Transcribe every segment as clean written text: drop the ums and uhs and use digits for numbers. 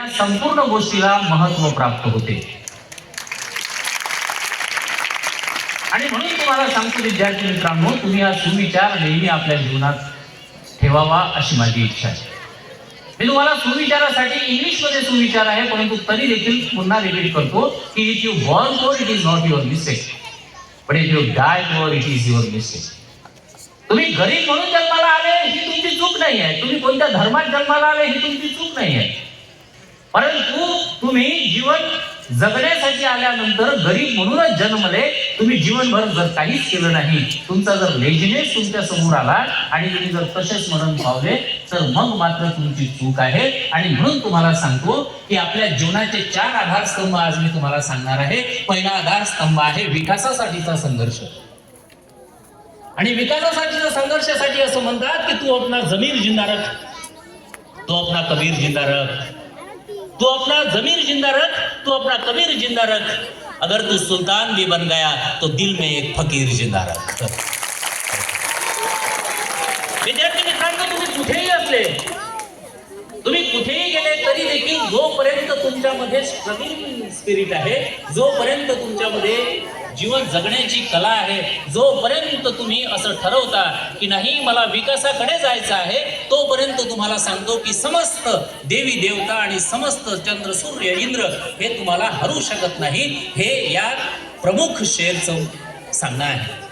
या संपूर्ण गोष्टीला महत्व प्राप्त होते. आणि म्हणून तुम्हाला सांगतो विद्यार्थी मित्रांनो, तुम्ही हा सुविचार नेहमी आपल्या जीवनात ठेवावा अशी माझी इच्छा आहे. मी तुम्हाला सुविचारासाठी इंग्लिशमध्ये सुविचार आहे, परंतु तरी देखील पुन्हा रिपीट करतो की if you born for it is not your mistake, but if you die for it is your mistake. तुम्ही गरीब म्हणून जन्माला आले ही तुमची चूक नाही आहे, तुम्ही कोणत्या धर्मात जन्माला आले ही तुमची चूक नाही आहे, परंतु तुम्ही जीवन जगण्यासाठी आल्यानंतर गरीब म्हणूनच जन्मले, तुम्ही जीवनभर जर काहीच केलं नाही, तुमचा जर लेजिनेस तुमच्या समोर आला आणि तुम्ही जर तसेच मरण पावले, तर मग मात्र तुमची चूक आहे. आणि म्हणून तुम्हाला सांगतो की आपल्या जीवनाचे 4 आधारस्तंभ आज मी तुम्हाला सांगणार आहे. पहिला आधारस्तंभ आहे विकासासाठीचा संघर्ष. आणि विकासासाठीच्या संघर्षासाठी असं म्हणतात की तू अपना जमीर जिंदा रख, तो अपना कबीर जिंदा रख, तू अपना जमीर जिंदा रख, तू अपना कबीर जिंदा रख, अगर तू सुल्तान भी बन गया तो दिल में एक फकीर जिंदा रख. विद्यार्थी मित्रांनो, तुम्ही कुठेही असले, तुम्ही कुठेही गेले तरी देखील जोपर्यंत तुमच्यामध्ये स्ट्रगलिंग स्पिरिट आहे, जोपर्यंत तुमच्यामध्ये जीवन जगण्याची कला आहे, जोपर्यंत तुम्ही असं ठरवता की नाही मला विकासाकडे जायचं आहे, तोपर्यंत तुम्हाला सांगतो की समस्त देवी देवता आणि समस्त चंद्र सूर्य इंद्र हे तुम्हाला हरू शकत नाही. हे या प्रमुख शेरचं सांगणं आहे.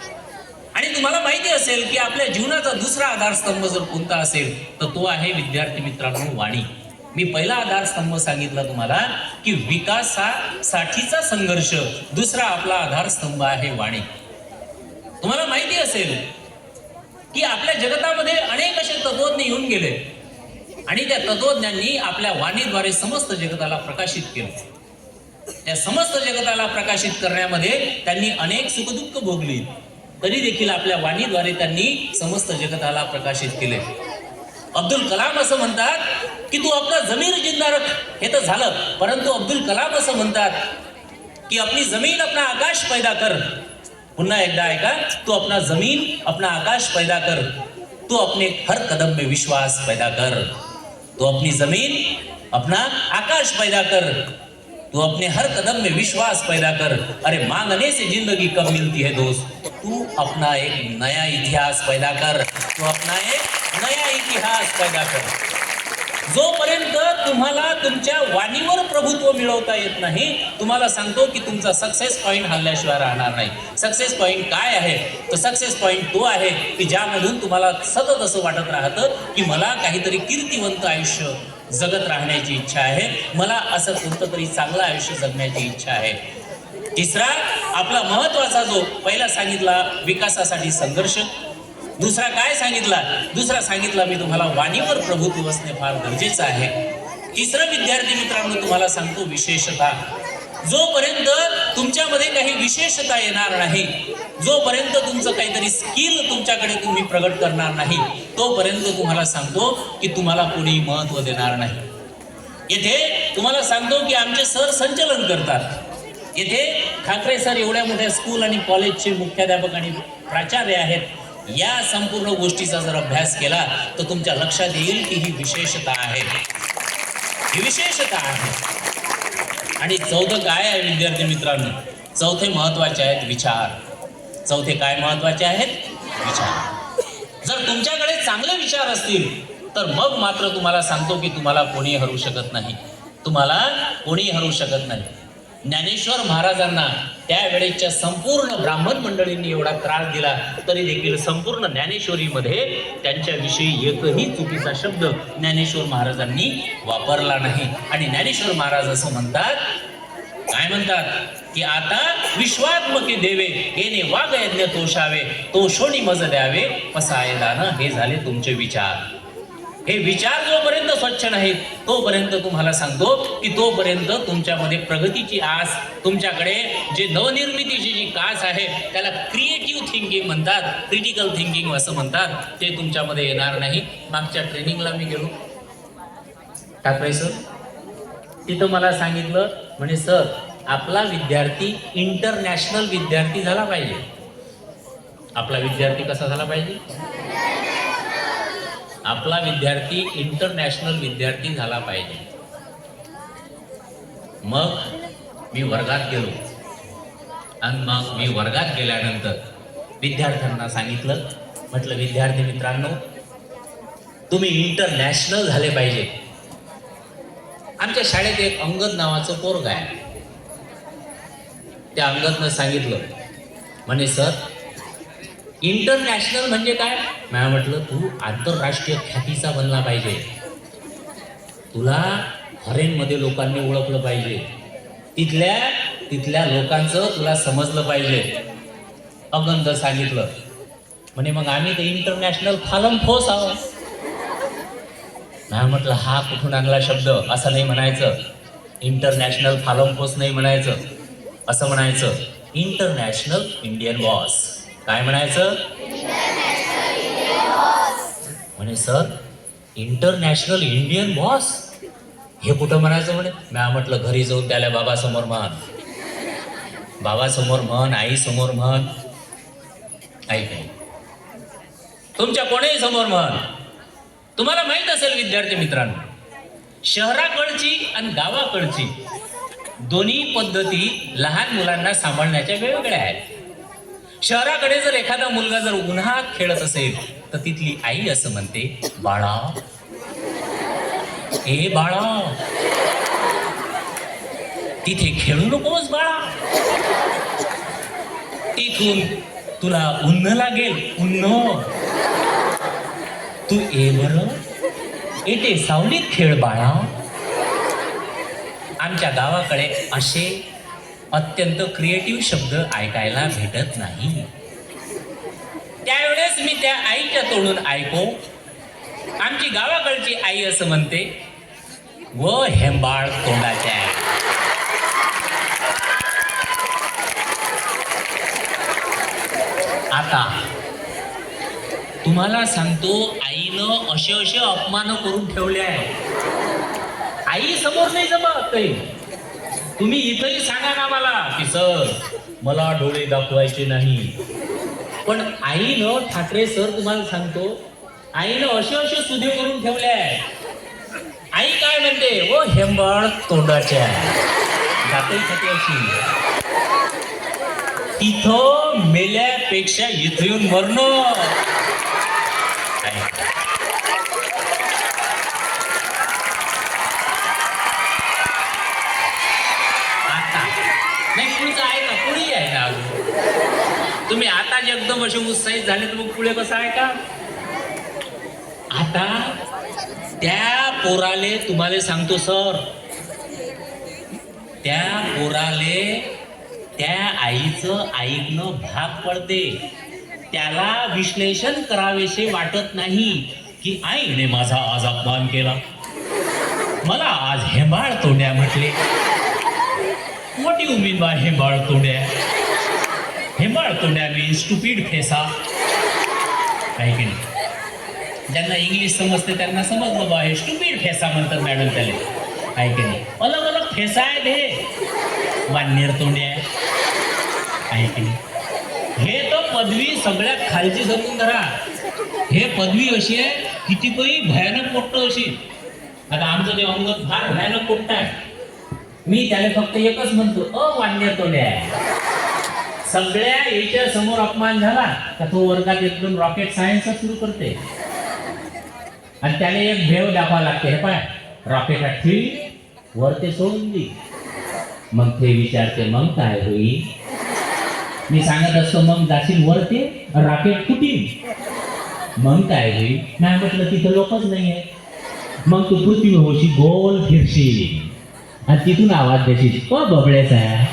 आणि तुम्हाला माहिती असेल की आपल्या जीवनाचा दुसरा आधारस्तंभ जर कोणता असेल तर तो आहे विद्यार्थी मित्रांनो वाणी. मी पहिला आधारस्तंभ सांगितला तुम्हाला की विकासासाठीचा संघर्ष, दुसरा आपला आधारस्तंभ आहे वाणी. तुम्हाला माहिती असेल की आपल्या जगतामध्ये अनेक असे तत्वज्ञ येऊन गेले आणि त्या तत्वज्ञांनी आपल्या वाणीद्वारे समस्त जगताला प्रकाशित केलं. त्या समस्त जगताला प्रकाशित करण्यामध्ये त्यांनी अनेक सुखदुःख भोगली, तरी देखील आपल्या वाणीद्वारे त्यांनी समस्त जगताला प्रकाशित केले. अब्दुल कलाम असं म्हणतात की तू अपना जमीर जिंदा रख, हे तर झालं, परंतु अब्दुल कलाम असं म्हणतात की अपनी जमीन अपना आकाश पैदा कर. पुन्हा एकदा ऐका, तू अपना जमीन अपना आकाश पैदा कर, तू अपने हर कदम में विश्वास पैदा कर. तू अपनी जमीन अपना आकाश पैदा कर, तू अपने हर कदम में विश्वास पैदा कर. अरे मांगने से जिंदगी कब मिलती है दोस्त, तू अपना एक नया इतिहास पैदा कर, तू अपना एक नया इतिहास पैदा कर. जोपर्यंत तुम्हाला तुमच्या वाणीवर प्रभुत्व मिळवता येत नाही, तुम्हाला सांगतो की तुमचा सक्सेस पॉइंट हल्ल्याशिवाय राहणार नाही. सक्सेस पॉइंट काय आहे? तर सक्सेस पॉइंट तो आहे की ज्यामधून तुम्हाला सतत असं वाटत राहतं की मला काहीतरी कीर्तिवंत आयुष्य जगत राहण्याची इच्छा आहे, मला असं कोणतं तरी चांगलं आयुष्य जगण्याची इच्छा आहे. तिसरा आपला महत्वाचा जो पहिला सांगितला विकासासाठी संघर्ष, दुसरा काय सांगितला? दुसरा सांगितला मी तुम्हाला वाणीवर प्रभुत्व असणे फार गरजेचं आहे. तिसरं विद्यार्थी मित्रांनो तुम्हाला सांगतो विशेषता. जोपर्यंत तुमच्यामध्ये काही विशेषता येणार नाही, जोपर्यंत तुमचं काहीतरी स्किल तुमच्याकडे तुम्ही प्रगट करणार नाही, तोपर्यंत तुम्हाला सांगतो की तुम्हाला कोणी महत्व देणार नाही. येथे तुम्हाला सांगतो की आमचे सर संचलन करतात. येथे ठाकरे सर एवढ्या मोठ्या स्कूल आणि कॉलेजचे मुख्याध्यापक आणि प्राचार्य आहेत. या संपूर्ण गोष्टीचा जर अभ्यास केला तर तुमच्या लक्षात येईल की ही विशेषता आहे, ही विशेषता आहे. आणि चौथं काय आहे विद्यार्थी मित्रांनो? चौथे महत्वाचे आहेत विचार. चौथे काय महत्वाचे आहेत? विचार. जर तुमच्याकडे चांगले विचार असतील तर मग मात्र तुम्हाला सांगतो की तुम्हाला कोणी हरू शकत नाही, तुम्हाला कोणी हरू शकत नाही. ज्ञानेश्वर महाराजांना त्यावेळेच्या संपूर्ण ब्राह्मण मंडळींनी एवढा त्रास दिला, तरी देखील संपूर्ण ज्ञानेश्वरीमध्ये त्यांच्याविषयी एकही चुकीचा शब्द ज्ञानेश्वर महाराजांनी वापरला नाही. आणि ज्ञानेश्वर महाराज असं म्हणतात, काय म्हणतात की आता विश्वात्मके देवे येणे वाग यज्ञ तोषावे, तोषोनी मज द्यावे पसाये दान. हे झाले तुमचे विचार. हे विचार जोपर्यंत स्वच्छ नाहीत तोपर्यंत तुम्हाला सांगतो की तोपर्यंत तुमच्यामध्ये प्रगतीची आस, तुमच्याकडे जे नवनिर्मितीची जी कास आहे त्याला क्रिएटिव्ह थिंकिंग म्हणतात, क्रिटिकल थिंकिंग असं म्हणतात, ते तुमच्यामध्ये येणार नाही. मागच्या ट्रेनिंगला मी गेलो, ठाकरे सर तिथं मला सांगितलं, म्हणे सर आपला विद्यार्थी इंटरनॅशनल विद्यार्थी झाला पाहिजे. आपला विद्यार्थी कसा झाला पाहिजे? आपला विद्यार्थी इंटरनॅशनल विद्यार्थी झाला पाहिजे. मग मी वर्गात गेलो आणि मग मी वर्गात गेल्यानंतर विद्यार्थ्यांना सांगितलं, म्हटलं विद्यार्थी मित्रांनो, तुम्ही इंटरनॅशनल झाले पाहिजे. आमच्या शाळेत एक अंगद नावाचं पोरग आहे. त्या अंगदनं सांगितलं, म्हणे सर इंटरनॅशनल म्हणजे काय? मी म्हटलं तू आंतरराष्ट्रीय ख्यातीचा बनला पाहिजे, तुला फॉरेनमध्ये लोकांनी ओळखलं पाहिजे, तिथल्या लोकांचं तुला समजलं पाहिजे. अंगद सांगितलं, म्हणे मग आम्ही तर इंटरनॅशनल फालम ठोस आहोत. मी म्हटलं हा कुठून आणला शब्द? असं नाही म्हणायचं, इंटरनॅशनल फालम ठोस नाही म्हणायचं, असं म्हणायचं इंटरनॅशनल इंडियन बॉस. काय म्हणायचं? म्हणे सर इंटरनॅशनल इंडियन बॉस हे कुठं म्हणायचं? म्हणे मी म्हटलं घरी जाऊन त्याला बाबासमोर म्हण, बाबासमोर म्हण, आई समोर म्हण, ऐक नाही तुमच्या कोणीही समोर म्हण. तुम्हाला माहित असेल विद्यार्थी मित्रांनो, शहराकडची आणि गावाकडची दोन्ही पद्धती लहान मुलांना सांभाळण्याच्या वेगवेगळ्या आहेत. शहराकडे जर एखादा मुलगा जर उन्हात खेळत असेल तर तिथली आई असं म्हणते, बाळा ए बाळा तिथे खेळू नकोस बाळा, तिथून तुला उन्ह लागेल, उन्ह, तू ए बरं येते सावलीत खेळ बाळा. आमच्या गावाकडे असे अत्यंत क्रिएटिव्ह शब्द ऐकायला भेटत नाही. त्यावेळेस मी त्या आईच्या तोडून ऐको, आमची गावाकडची आई असं म्हणते, व हेंबाळ तोंडाच्या. आता तुम्हाला सांगतो, आईनं असे अपमान करून ठेवले आहे. आई समोर नाही जमत काही. तुम्ही इथंही सांगा ना मला की सर मला डोळे दाखवायचे नाही, पण आईनं, ठाकरे सर तुम्हाला सांगतो, आईनं असे सुधे करून ठेवले आहे. आई काय म्हणते? ओ हेंबाळ तोंडाच्या, जाते खाते अशी. तिथं मेल्यापेक्षा इथं येऊन मरणं. नाही पुढचं आहे का? पुढे आहे ना. तुम्ही आता जे एकदम असे उत्साहित झाले तर मग पुढे कसं आहे का? आता त्या पोराले तुम्हाला सांगतो सर, त्या पोराले त्या आईचं ऐकणं भाग पडते. त्याला विश्लेषण करावेसे वाटत नाही की आईने माझा आज अपमान केला, मला आज हेंबाळ तोंड्या म्हटले. What do you mean by हेंबाळ तोंड्या? हेंबाळ तोंड्या मीन्स स्टुपिड फेसा. आहे की नाही? ज्यांना इंग्लिश समजते त्यांना समजलं बा, हे स्टुपिड फेसा म्हणतात मॅडम त्याला. आहे की नाही? अलग अलग फेसा आहेत हे. वानेर तोंड्या आहे की नाही? हे तर पदवी सगळ्यात खालची जमून धरा. हे पदवी अशी आहे किती काही भयानक पोट्ट अशी. आता आमचं ते अंगद फार भयानक पोट्ट आहे. मी त्याला फक्त एकच म्हणतो, वान्य तोंड्या. सगळ्या याच्या समोर अपमान झाला का तो वर्गात एकदम रॉकेट सायन्स सुरू करते आणि त्याला एक भेव दाखवा लागते. हे पाय रॉकेट ठेवी वरते सोडून दे. मग ते विचारते मग काय होईल? मी सांगत असतो मग जाशील वरते रॉकेट फुटील, मग काय होईल? नाही म्हटलं तिथं लोकच नाहीये. मग तू पृथ्वीभोवती गोल फिरशील आणि तिथून आवाज देशील, बबड्याचा आहे.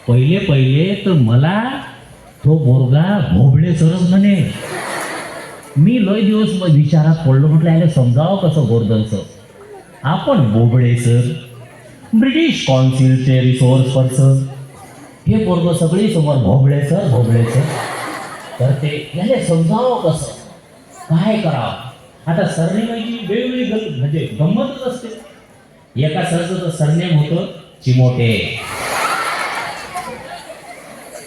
पहिले तर मला तो बोरगा भोबळे सरच म्हणे. मी लय दिवस विचारात पडलो, म्हटलं याला समजावं कसं गोर्धनचं. आपण भोबळे सर ब्रिटिश काउन्सिलचे रिसोर्स पर्सन, हे पोरग सगळी समोर भोबळे सर. तर ते याला समजावं कसं, काय करावं? आता सरनेमाची वेगवेगळी म्हणजे गंमतच असते. एका सरचं तर सरनेम होतं चिमोटे.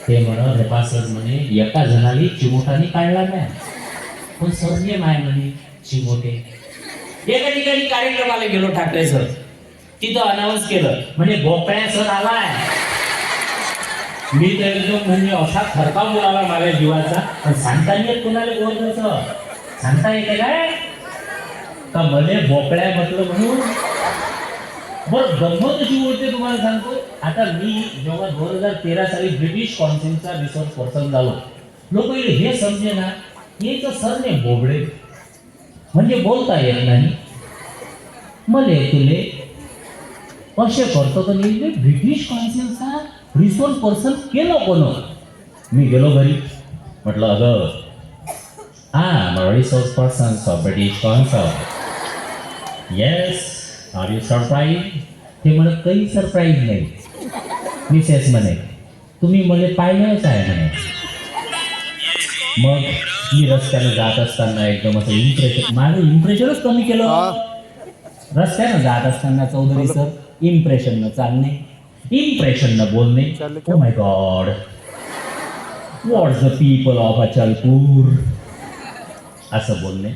ते म्हणत हेपा सर म्हणे एका जणाने चिमोटाने काढला नाही, पण सरनेम आहे म्हणे चिमोटे. एका ठिकाणी कार्यक्रमाला गेलो ठाकरे सर, तिथं अनाऊन्स केलं म्हणजे भोपळ्या सर आलाय. मी तर एकदम म्हणजे असा थरकाप उडाला माझ्या जीवाचा. पण सांगता येत कोणाला बोलण्याचं सांगता येते काय का मले भोपळ्या म्हटलं म्हणून. बरं गंमत कशी बोलते तुम्हाला सांगतो. आता मी जेव्हा 2013 साली ब्रिटिश काउन्सिलचा रिसर्च पर्सन झालो, लोक हे समजे ना याचं सरने बोबडे म्हणजे बोलता येत नाही. मले तुले असे करतो तर मी ब्रिटिश काउन्सिलचा रिसोर्स पर्सन केलं कोण. मी गेलो घरी म्हटलं अगं resource person of British council. Yes are you surprise. ते म्हणत काही सरप्राईज नाही. मिसेस म्हणे तुम्ही मला पाहिलंच आहे म्हणे. मग मी रस्त्यानं जात असताना एकदम असं इम्प्रेशन माझं इम्प्रेशनच कमी केलं. रस्त्यानं जात असताना चौधरी सर इम्प्रेशननं चालणे इम्प्रेशननं बोलणे. Oh my God what's the people of Achalpur असं बोलणे.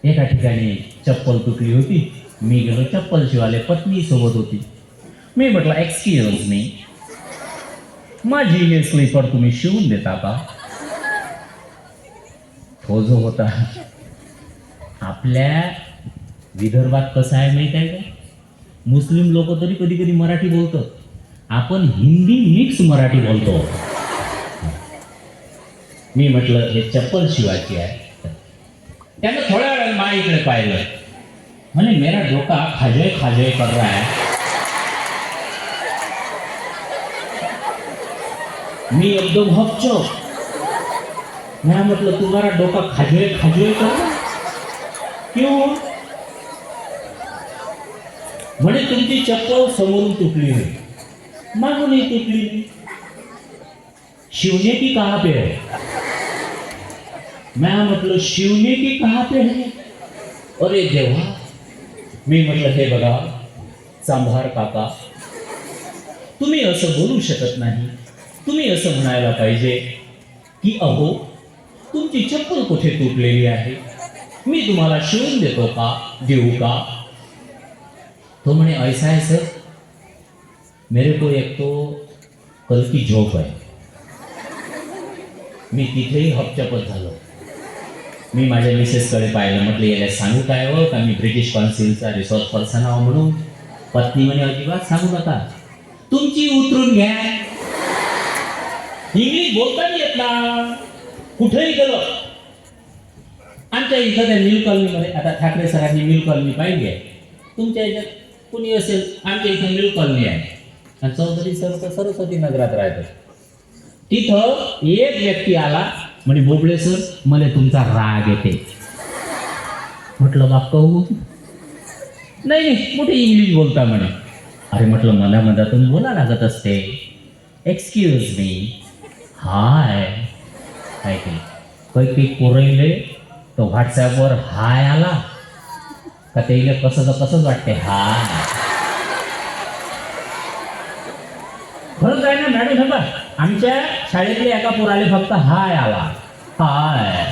एका ठिकाणी चप्पल तुटली होती. मी गेलो चप्पल शिवाले. पत्नी सोबत होती. मी म्हटलं एक्सक्यूज मी माझी हे स्लीपर तुम्ही शिवून देता का. तो जो होता आपल्या विदर्भात कसं आहे माहित आहे का. मुस्लिम लोक तरी कधी कधी मराठी बोलतात. आपण हिंदी मिक्स मराठी बोलतो. मी म्हटलं हे चप्पल शिवायची आहे. त्यानं थोड्या वेळात मा इकडे पाहिलं म्हणे मेरा डोका खाजोय खाजोय कर रहा है. मी एकदम हपचो. मैं म्हटलं तुम्हारा डोका खाजोय खाजोय कर रहा क्यों. म्हणे तुमची चप्पल समोरून तुटली नाही मागूनही तुटली नाही. शिवने की कहाँ पे है. मैं म्हटलं शिवने की कहाँ पे है. अरे देवा. मी म्हटलं हे बघा चांभार काका तुम्ही असं बोलू शकत नाही. तुम्ही असं म्हणायला पाहिजे की अहो तुमची चप्पल कुठे तुटलेली आहे मी तुम्हाला शिवून देतो का देऊ का. तो म्हणे ऐसा है सर मेरे को एक तो कल की झोप आहे. मी तिथेही हपचपत झालो. मी माझ्या मिसेसकडे पाहिलं. म्हटलं याला सांगू काय हो का मी ब्रिटिश काउन्सिलचा रिसोर्स पर्सन आहो म्हणून. पत्नी म्हणे अजिबात सांगू नका तुमची उतरून घ्या. इंग्लिश बोलता नाही येत ना. कुठेही गेलो आमच्या इथं त्या न्यू कॉलनीमध्ये आता ठाकरे सरांनी न्यू कॉलनी पाहिली आहे. तुमच्या याच्यात कुणी असेल आमच्या इथं न्यू कॉलनी आहे. आणि चौधरी सर तर सरस्वती नगरात राहतात. तिथं एक व्यक्ती आला म्हणे बोबडे सर मला तुमचा राग येते. म्हटलं बाप कहू नाही मोठी इंग्लिश बोलता म्हणे. अरे म्हटलं मला मधातून बोला लागत असते. एक्सक्यूज मी हाय ऐकले काही कोरईले तो व्हॉट्सॲपवर हाय आला का ते कसंच वाटते हाय. खरंच आहे ना मॅडम. हे बघ आमच्या शाळेतले एका पोराले फक्त हाय आला हाय.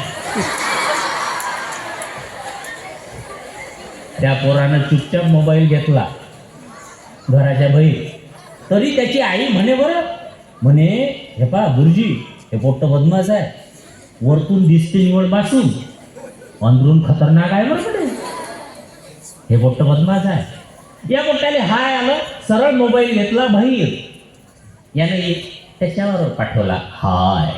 त्या पोरानं चुपचाप मोबाईल घेतला घराच्या बाहेर. तरी त्याची आई म्हणे बरं म्हणे हे पा गुरुजी हे पोट्ट बदमाश आहे. वरतून दिसते निवड बासून अंदरून खतरनाक आहे बरं म्हणे. हे पोट्ट बदमाश आहे. या पोट्ट्याला हाय आलं. सरळ मोबाईल घेतला बाहेर. यानं त्याच्यावर पाठवला hi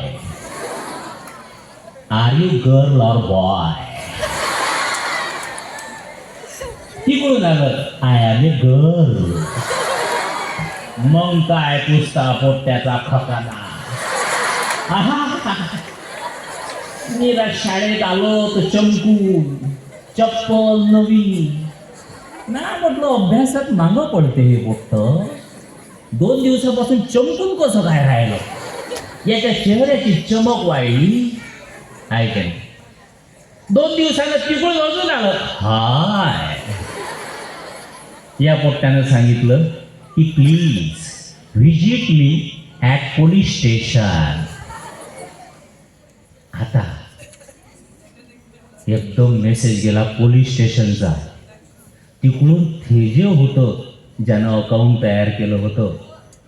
are you girl or boy. तिकडून आलं आय एम ए गर्ल. मग काय पुसता पोट्ट्याचा खकाना. मेरा शाळेत आलो तर चमकून चप्पल नवी ना. म्हटलं अभ्यासात मागं पडते हे पोट्ट. 2 दिवसापासून चमकून कसं काय राहिलं. याच्या चेहऱ्याची चमक वाढली ऐक. 2 दिवसानं तिकडून अजून आलं हाय. या पोट्ट्यानं सांगितलं की please visit me at police station. आता एकदम मेसेज गेला पोलीस स्टेशनचा. तिकडून ते जे होतं ज्यानं अकाउंट तयार केलं होतं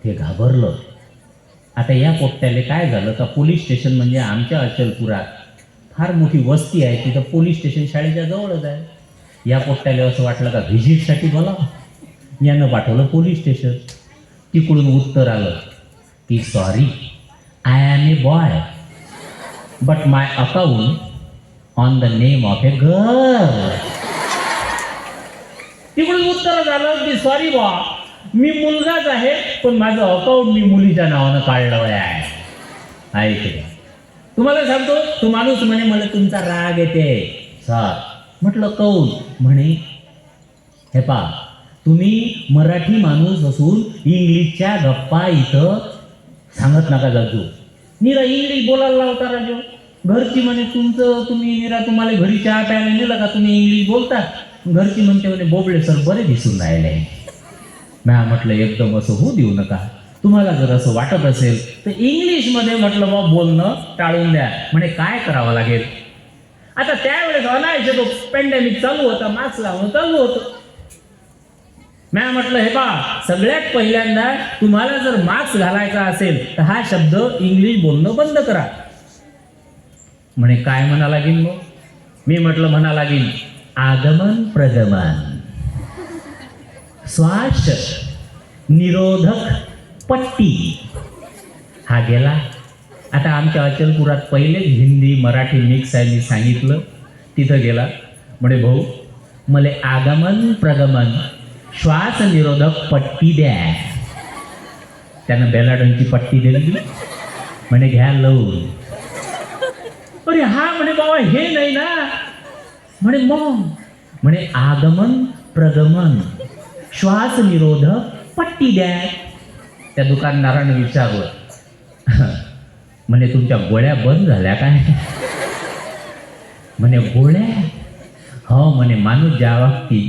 ते घाबरलं. आता या पोट्ट्याले काय झालं का पोलीस स्टेशन म्हणजे आमच्या अचलपुरात फार मोठी वस्ती आहे, तिथं पोलीस स्टेशन शाळेच्या जवळच आहे. या पोट्ट्याला असं वाटलं का व्हिजिटसाठी बोला, यानं पाठवलं पोलीस स्टेशन. तिकडून उत्तर आलं की sorry, I am a boy but my account on the name of a girl. तिकडून उत्तर झालं की सॉरी बॉ, मी मुलगाच आहे पण माझं अकाउंट मी मुलीच्या नावानं काढलं आहे. ऐकलं तुम्हाला सांगतो, तो माणूस म्हणे मला तुमचा राग येते सर. म्हटलं काऊन? म्हणे हे पा, तुम्ही मराठी माणूस असून इंग्लिशच्या गप्पा इथं सांगत नका जाजू. निरा इंग्लिश बोलायला लावता राजू. घरची म्हणे तुम्ही निरा तुम्हाला घरी चहा प्यायला नेलं का तुम्ही इंग्लिश बोलता. घरची म्हणते म्हणे बोबडे सर बरे दिसून राहिले. म्या म्हटलं एकदम असं होऊ देऊ नका. तुम्हाला जर असं वाटत असेल तर इंग्लिशमध्ये म्हटलं बा बोलणं टाळून द्या. म्हणे काय करावं लागेल? आता त्यावेळेस अनायचे तो पॅन्डेमिक चालू होता, मास्क लावणं चालू होतं. म्या म्हटलं हे पा, सगळ्यात पहिल्यांदा तुम्हाला जर मास्क घालायचा असेल तर हा शब्द इंग्लिश बोलणं बंद करा. म्हणे काय म्हणा लागेल मग? मी म्हटलं म्हणा लागेल आगमन प्रगमन, श्वास निरोधक पट्टी. हा गेला. आता आमच्या अचलपुरात पहिलेच हिंदी मराठी मिक्स आहे, मी सांगितलं. तिथं गेला. म्हणे भाऊ मला आगमन प्रगमन श्वास निरोधक पट्टी द्या. त्यानं बेलाडनची पट्टी दिली. म्हणे घ्या लावून. अरे हा म्हणे बाबा हे नाही ना. म्हणे मग? म्हणे आगमन प्रगमन श्वास निरोधक पट्टी द्या. त्या दुकानदारानं विचारलं म्हणे तुमच्या गोळ्या बंद झाल्या काय? म्हणे गोळ्या? हो म्हणे माणूस ज्या बाबती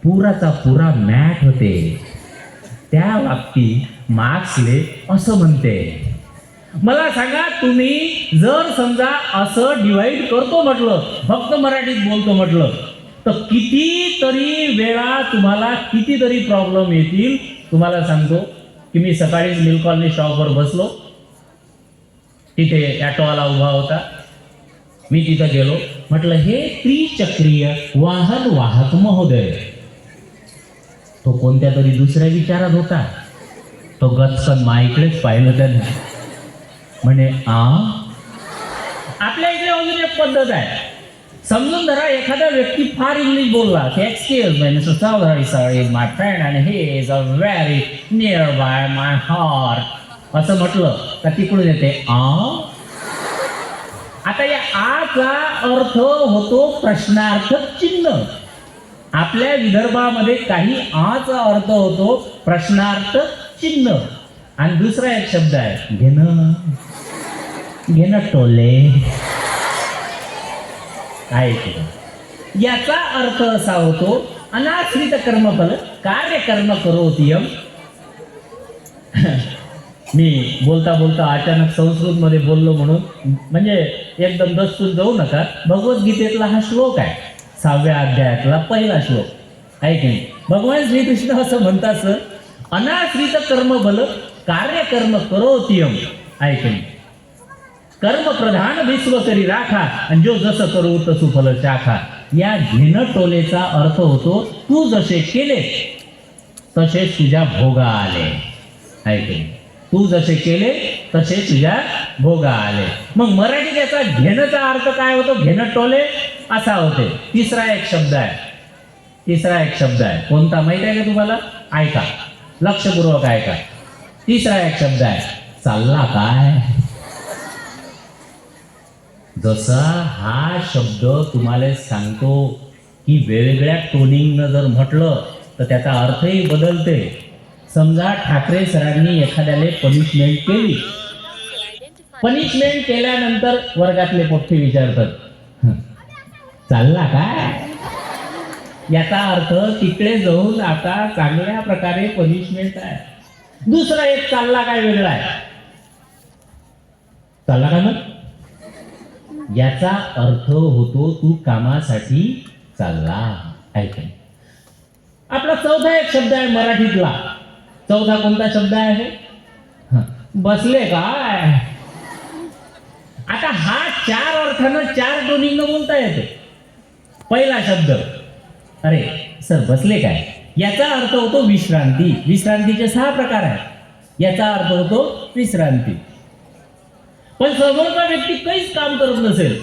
पुराचा पुरा मॅट होते त्या बाबती मार्क्सले असं म्हणते. मला सांगा, तुम्ही जर समजा असं डिवाइड करतो म्हटलं, फक्त मराठीत बोलतो म्हटलं, तर कितीतरी वेळा तुम्हाला कितीतरी प्रॉब्लेम येतील. तुम्हाला सांगतो की मी सकाळीच मिल कॉलनी शॉपवर बसलो. तिथे ॲटोवाला उभा होता. मी तिथं गेलो. म्हटलं हे त्रिचक्रीय वाहन वाहक महोदय. तो कोणत्या तरी दुसऱ्या विचारात होता. तो गचकन माईकडेच पाहिलं त्याने. म्हणे आपल्या इकडे अजून एक पद्धत आहे. समजून धरा एखादा व्यक्ती फार इंग्लिश बोलला की excuse me mister Chaudhary sir is my friend and he is a very near by my heart असं म्हटलं का तिकडून येते आता या आचा अर्थ होतो प्रश्नार्थक चिन्ह. आपल्या विदर्भामध्ये काही आचा अर्थ होतो प्रश्नार्थक चिन्ह. आणि दुसरा एक शब्द आहे घेणं. घेणं टोले. याचा अर्थ असा होतो अनाश्रित कर्मफल कार्य कर्म करोतियम. मी बोलता बोलता अचानक संस्कृत मध्ये बोललो म्हणून म्हणजे एकदम दस्तून जाऊ नका. भगवद्गीतेतला हा श्लोक आहे, 6व्या अध्यायातला पहिला श्लोक आहे की नाही. भगवान श्रीकृष्ण असं म्हणतात, अनाश्रित कर्मबल कार्य कर्म करोतियम आहे की नाही. कर्म प्रधान विश्व करी राखा आणि जो जसं करू तसू फल शाखा. या घेणं टोलेचा अर्थ होतो तू जसे केले तसे तुझ्या भोगा आले आहे की नाही. तू जसे केले तसे तुझ्या भोगा आले. मग मराठीत याचा घेणंचा अर्थ काय होतो? घेणं टोले असा होते. तिसरा एक शब्द आहे. कोणता माहिती आहे का तुम्हाला? ऐका, लक्षपूर्वक ऐका. तिसरा एक शब्द आहे चालला काय. जसा हा शब्द तुम्हाला सांगतो की वेगवेगळ्या टोनिंगनं जर म्हटलं तर त्याचा अर्थही बदलते. समजा ठाकरे सरांनी एखाद्याला पनिशमेंट केली. पनिशमेंट केल्यानंतर वर्गातले पोट्टे विचारतात चालला काय. याचा अर्थ तिकडे जाऊन आता चांगल्या प्रकारे पनिशमेंट आहे. दुसरा एक चालला काय वेगळा आहे. चालला काय मग याचा अर्थ होतो तू कामासाठी चालला. ऐक, आपला चौथा एक शब्द आहे मराठीतला. चौथा कोणता शब्द आहे? बसले काय. आता हा 4 अर्थानं 4 टोनिंगनं बोलता येतो. पहिला शब्द, अरे सर बसले काय, याचा अर्थ होतो विश्रांती. विश्रांतीचे 6 प्रकार आहेत. याचा अर्थ होतो विश्रांती. पण समोरचा व्यक्ती काहीच काम करत नसेल,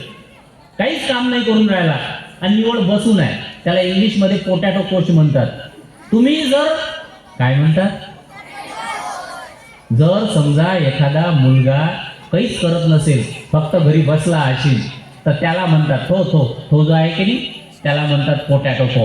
काहीच काम नाही करून राहिला आणि निवड बसून आहे, त्याला इंग्लिशमध्ये पोटॅटो कोच म्हणतात. तुम्ही जर काय म्हणतात, जर समजा एखादा मुलगा काहीच करत नसेल, फक्त घरी बसला असेल, तर त्याला म्हणतात तो जो आहे की नाही, त्याला म्हणतात पोटॅटो कोच.